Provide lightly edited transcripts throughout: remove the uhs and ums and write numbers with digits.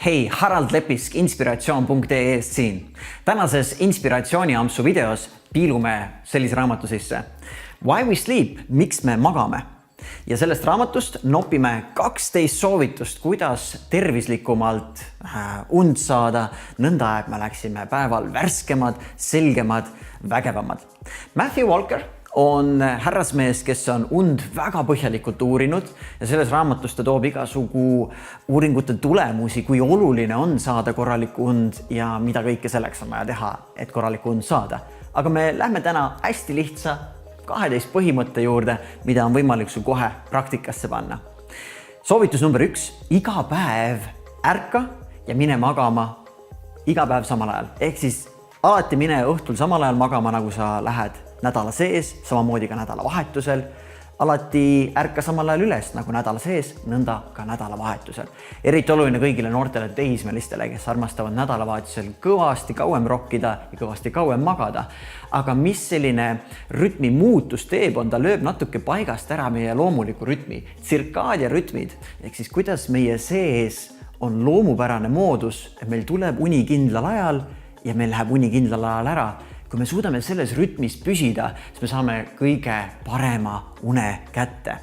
Hei, Harald Lepisk inspiratsioon.ee siin. Tänases inspiratsiooniampsu videos piilume sellise raamatu sisse. Why we sleep, miks me magame? Ja sellest raamatust nopime 12 soovitust, kuidas tervislikumalt und saada, nõnda et me läksime päeval värskemad, selgemad, vägevamad. Matthew Walker on härrasmees, kes on und väga põhjalikult uurinud ja selles raamatus ta toob igasugu uuringute tulemusi, kui oluline on saada korralikku und ja mida kõike selleks on vaja teha, et korralikku und saada. Aga me lähme täna hästi lihtsa 12 põhimõtte juurde, mida on võimalik su kohe praktikasse panna. Soovitus number 1. Iga päev ärka ja mine magama iga päev samal ajal. Ehk siis alati mine õhtul samal ajal magama, nagu sa lähed nädala sees, samamoodi ka nädala vahetusel. Alati ärka samal ajal üles, nagu nädala sees, nõnda ka nädala vahetusel. Eriti oluline kõigile noortele teismelistele, kes armastavad nädalavahetusel kõvasti kauem rokkida ja kõvasti kauem magada. Aga mis selline rütmi muutus teeb, on ta lööb natuke paigast ära meie loomuliku rütmi. Tsirkaadia rütmid, ehk siis kuidas meie sees on loomupärane moodus, et meil tuleb uni kindlal ajal ja meil läheb uni kindlal ajal ära. Kui me suudame selles rütmis püsida, siis me saame kõige parema une kätte.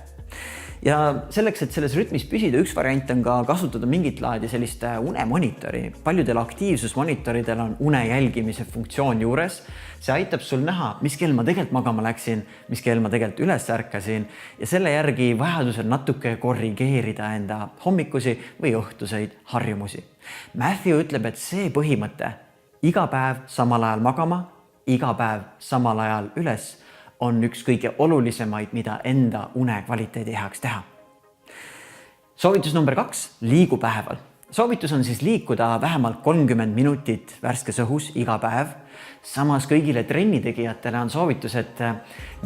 Ja selleks, et selles rütmis püsida, üks variant on ka kasutada mingit laadi sellist unemonitori. Paljudel aktiivsusmonitoridel on une jälgimise funktsioon juures. See aitab sul näha, mis kell ma tegelikult magama läksin, mis kell ma tegelikult üles ärkasin ja selle järgi vajadusel natuke korrigeerida enda hommikusi või õhtuseid harjumusi. Matthew ütleb, et see põhimõte, iga päev samal ajal magama, iga päev samal ajal üles on üks kõige olulisemaid, mida enda une kvaliteedi heaks teha. Soovitus number 2. Liigu päeval. Soovitus on siis liikuda vähemalt 30 minutit värskes õhus iga päev. Samas kõigile trennitegijatele on soovitus, et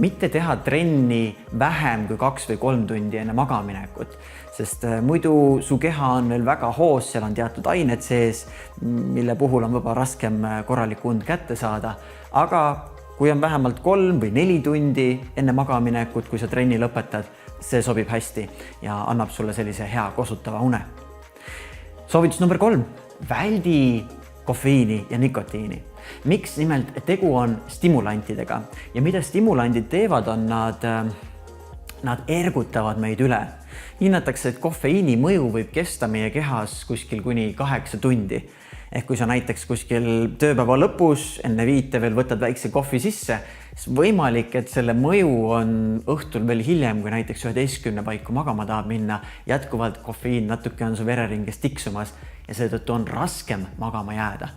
mitte teha trenni vähem kui 2 või 3 tundi enne magaminekut, sest muidu su keha on veel väga hoos, seal on teatud ained sees, mille puhul on võib-olla raskem korralikku und kätte saada. Aga kui on vähemalt 3 või 4 tundi enne magaminekut, kui sa trenni lõpetad, see sobib hästi ja annab sulle sellise hea kosutava une. Soovitus number 3. Väldi kofeiini ja nikotiini. Miks? Nimelt tegu on stimulantidega ja mida stimulandid teevad, on nad ergutavad meid üle. Hinnatakse, et kofeiini mõju võib kesta meie kehas kuskil kuni 8 tundi. Ehk kui sa näiteks kuskil tööpäeva lõpus enne 5 veel võtad väikse kohvi sisse, siis võimalik, et selle mõju on õhtul veel hiljem, kui näiteks 11 paiku magama tahab minna, jätkuvalt kofeiin natuke on su vereringes tiksumas ja seetõttu on raskem magama jääda.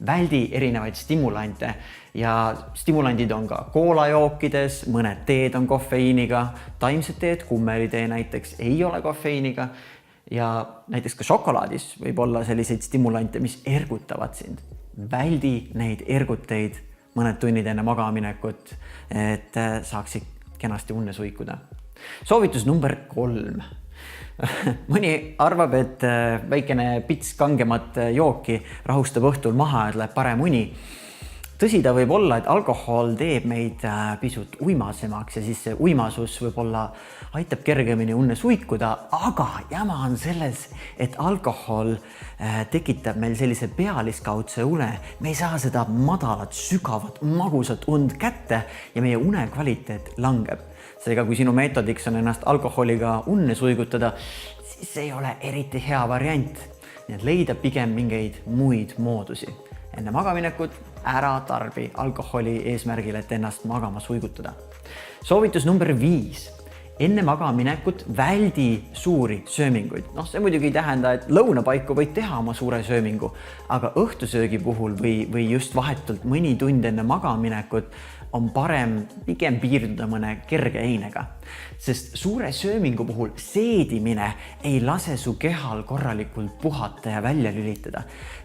Väldi erinevaid stimulante ja stimulandid on ka koolajookides, mõned teed on kofeiiniga, taimsed teed, kummelitee näiteks ei ole kofeiiniga ja näiteks ka šokolaadis võib olla selliseid stimulante, mis ergutavad sind. Väldi neid erguteid mõned tunnid enne magaminekut, et saaksid kenasti unne suikuda. Soovitus number 3. Mõni arvab, et väikene pits kangemat jooki rahustab õhtul maha, et läheb parem uni. Tõsi ta võib olla, et alkohol teeb meid pisut uimasemaks ja siis see uimasus võib-olla aitab kergemini unne suikuda, aga jama on selles, et alkohol tekitab meil sellise pealiskaudse une. Me ei saa seda madalat, sügavat, magusat und kätte ja meie une kvaliteet langeb. Seega, kui sinu meetodiks on ennast alkoholiga unne suigutada, siis ei ole eriti hea variant. Nii et leida pigem mingeid muid moodusi. Enne magaminekut ära tarbi alkoholi eesmärgil, et ennast magama suigutada. Soovitus number 5. Enne magaminekut väldi suuri sööminguid. See muidugi ei tähenda, et lõunapaiku võid teha oma suure söömingu, aga õhtusöögi puhul või just vahetult mõni tund enne magaminekut on parem pigem piirduda mõne kerge einega. Sest suure söömingu puhul seedimine ei lase su kehal korralikult puhata ja välja lülitada.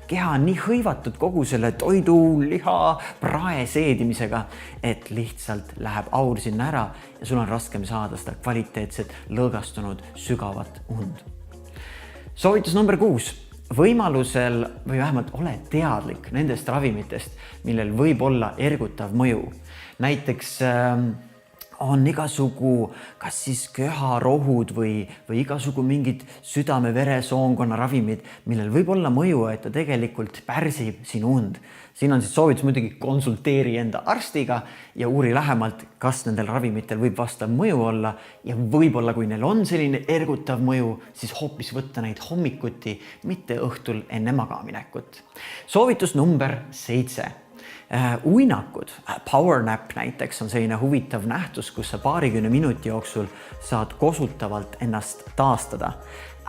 Keha on nii hõivatud kogu selle toidu, liha, prae seedimisega, et lihtsalt läheb aur sinna ära ja sul on raskem saada seda kvaliteetset, lõõgastunud, sügavat und. Soovitus number 6. Võimalusel või vähemalt ole teadlik nendest ravimitest, millel võib olla ergutav mõju. Näiteks on igasugu kas siis köharohud või igasugu mingid südame-veresoonkonna ravimid, millel võib olla mõju, et ta tegelikult pärsib sinu und. Siin on siis soovitus muidugi konsulteeri enda arstiga ja uuri lähemalt, kas nendel ravimitel võib vastav mõju olla ja võib-olla, kui neil on selline ergutav mõju, siis hoopis võtta neid hommikuti, mitte õhtul enne magaminekut. Soovitus number 7. Uinakud, power nap näiteks on selline huvitav nähtus, kus sa 20 minuti jooksul saad kosutavalt ennast taastada.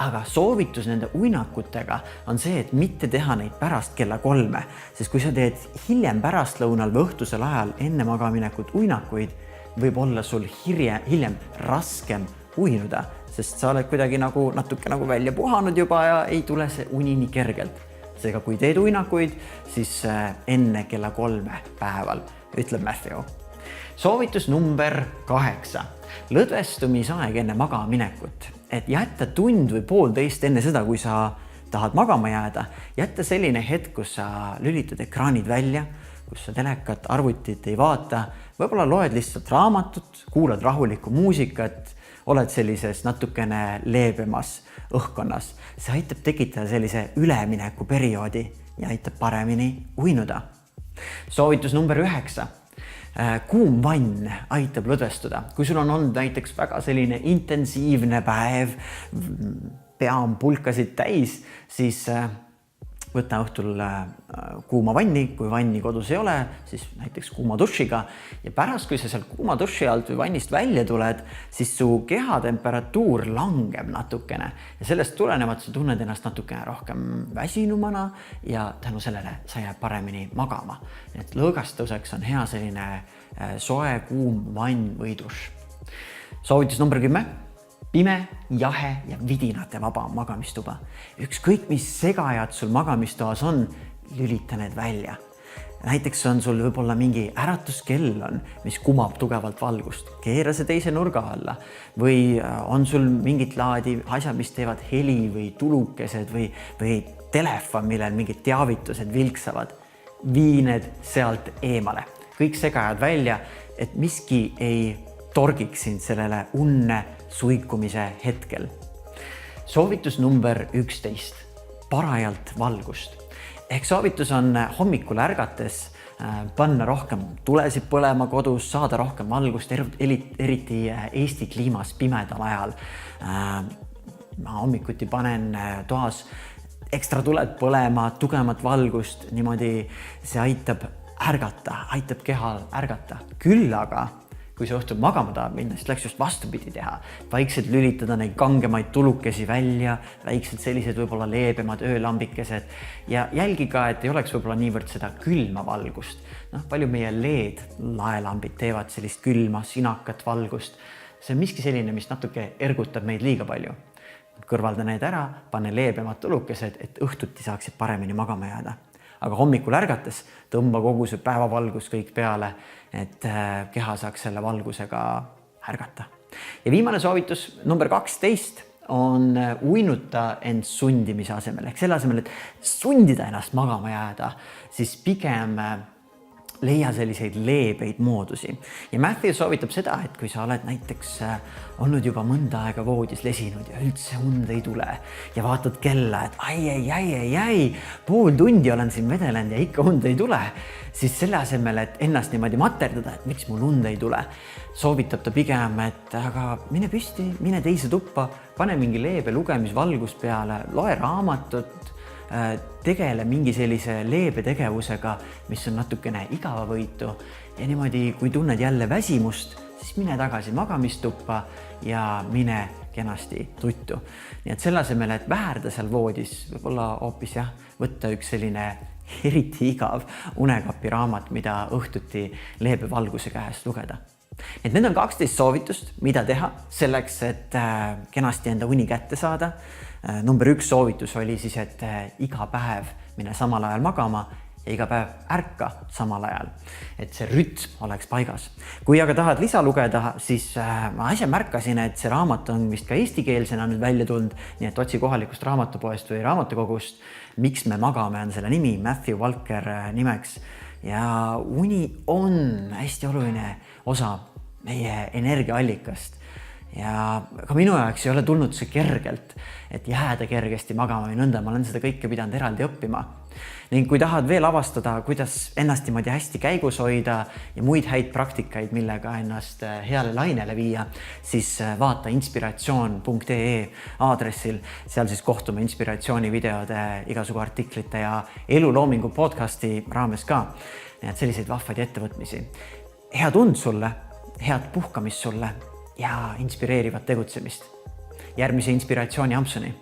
Aga soovitus nende uinakutega on see, et mitte teha neid pärast kella 3, sest kui sa teed hiljem pärastlõunal või õhtusel ajal enne magaminekut uinakuid, võib olla sul hiljem raskem uinuda, sest sa oled kuidagi natuke välja puhanud juba ja ei tule see uni nii kergelt. Seega kui teed uinakuid, siis enne kella 3 päeval, ütleb Matthew. Soovitus number 8. Lõdvestumisaeg enne magaminekut. Et jätta tund või poolteist enne seda, kui sa tahad magama jääda, jätta selline hetk, kus sa lülitad ekraanid välja, kus sa telekat, arvutit ei vaata, võib-olla loed lihtsalt raamatut, kuulad rahulikku muusikat, oled sellises natukene leebemas õhkkonnas. See aitab tekitada sellise ülemineku perioodi ja aitab paremini uinuda. Soovitus number 9. Kuum vann aitab lõdvestuda. Kui sul on olnud näiteks väga selline intensiivne päev, pea on pulkasid täis, siis võta õhtul kuuma vanni, kui vanni kodus ei ole, siis näiteks kuuma dušiga ja pärast, kui sa seal kuuma duši alt või vannist välja tuled, siis su kehatemperatuur langeb natukene ja sellest tulenevalt sa tunned ennast natukene rohkem väsinumana ja tänu sellele sa jääd paremini magama. Et lõõgastuseks on hea selline soe, kuum vann või duš. Soovitus number 10. Pime, jahe ja vidinate vaba magamistuba. Ükskõik mis segajad sul magamistoas on, lülita need välja. Näiteks on sul võib-olla mingi äratuskell on, mis kumab tugevalt valgust. Keera see teise nurga alla. Või on sul mingit laadi asjad, mis teevad heli või tulukesed või telefon, millel mingid teavitused vilksavad. Vii need sealt eemale. Kõik segajad välja, et miski ei torgiks sind sellele unne suikumise hetkel. Soovitus number 11. Parajalt valgust. Ehk soovitus on hommikul ärgates panna rohkem tulesid põlema kodus, saada rohkem valgust, eriti Eesti kliimas pimedal ajal. Ma hommikuti panen toas ekstra tuled põlema, tugevat valgust, niimoodi see aitab ärgata, aitab kehal ärgata. Küll aga kui sa õhtul magama tahab minna, siis läks just vastupidi teha. Vaikselt lülitada neid kangemaid tulukesi välja, väiksed sellised võib-olla leebemad öölambikesed ja jälgi ka, et ei oleks võib-olla niivõrd seda külma valgust. Palju meie LED laelambid teevad sellist külma, sinakat valgust. See on miski selline, mis natuke ergutab meid liiga palju. Kõrvalda need ära, pane leebemad tulukesed, et õhtuti saaksid paremini magama jääda. Aga hommikul ärgates tõmba kogu see päevavalgus kõik peale, et keha saaks selle valgusega ärgata. Ja viimane soovitus, number 12, on uinuta end sundimise asemel. Ehk selle asemel, et sundida ennast magama jääda, siis pigem leia selliseid leebeid moodusi. Ja Matthew soovitab seda, et kui sa oled näiteks olnud juba mõnda aega voodis lesinud ja üldse und ei tule ja vaatad kella, et ai, pool tundi olen siin vedelenud ja ikka und ei tule, siis selle asemel, et ennast niimoodi materdada, et miks mul und ei tule, soovitab ta pigem, et aga mine püsti, mine teise tuppa, pane mingi leebe lugemisvalgus peale, loe raamatut, tegele mingi sellise leebe tegevusega, mis on natukene igavavõitu ja niimoodi, kui tunned jälle väsimust, siis mine tagasi magamistuppa ja mine kenasti tuttu. Nii et selle asemel, et väärda seal voodis, võib-olla hoopis võtta üks selline eriti igav unekapi raamat, mida õhtuti leebe valguse käest lugeda. Et need on 12 soovitust, mida teha selleks, et kenasti enda uni kätte saada. Number 1 soovitus oli siis, et iga päev mine samal ajal magama ja iga päev ärka samal ajal, et see rütm oleks paigas. Kui aga tahad lisa lugeda, siis ma äsja märkasin, et see raamat on vist ka eestikeelsena nüüd välja tulnud, nii et otsi kohalikust raamatupoest või raamatukogust. Miks me magame on selle nimi, Matthew Walker nimeks. Ja uni on hästi oluline osa meie energiaallikast. Ja ka minu jaoks ei ole tulnud see kergelt, et jääda kergesti magama või nõnda. Ma olen seda kõike pidanud eraldi õppima. Ning kui tahad veel avastada, kuidas ennast niimoodi hästi käigus hoida ja muid häid praktikaid, millega ennast heale lainele viia, siis vaata inspiratsioon.ee aadressil. Seal siis kohtume inspiratsioonivideode, igasugu artiklite ja eluloomingu podcasti raames ka. Nii et selliseid vahvaid ettevõtmisi. Head und sulle, head puhkamist sulle ja inspireerivat tegutsemist. Järgmise inspiratsiooni ampsuni.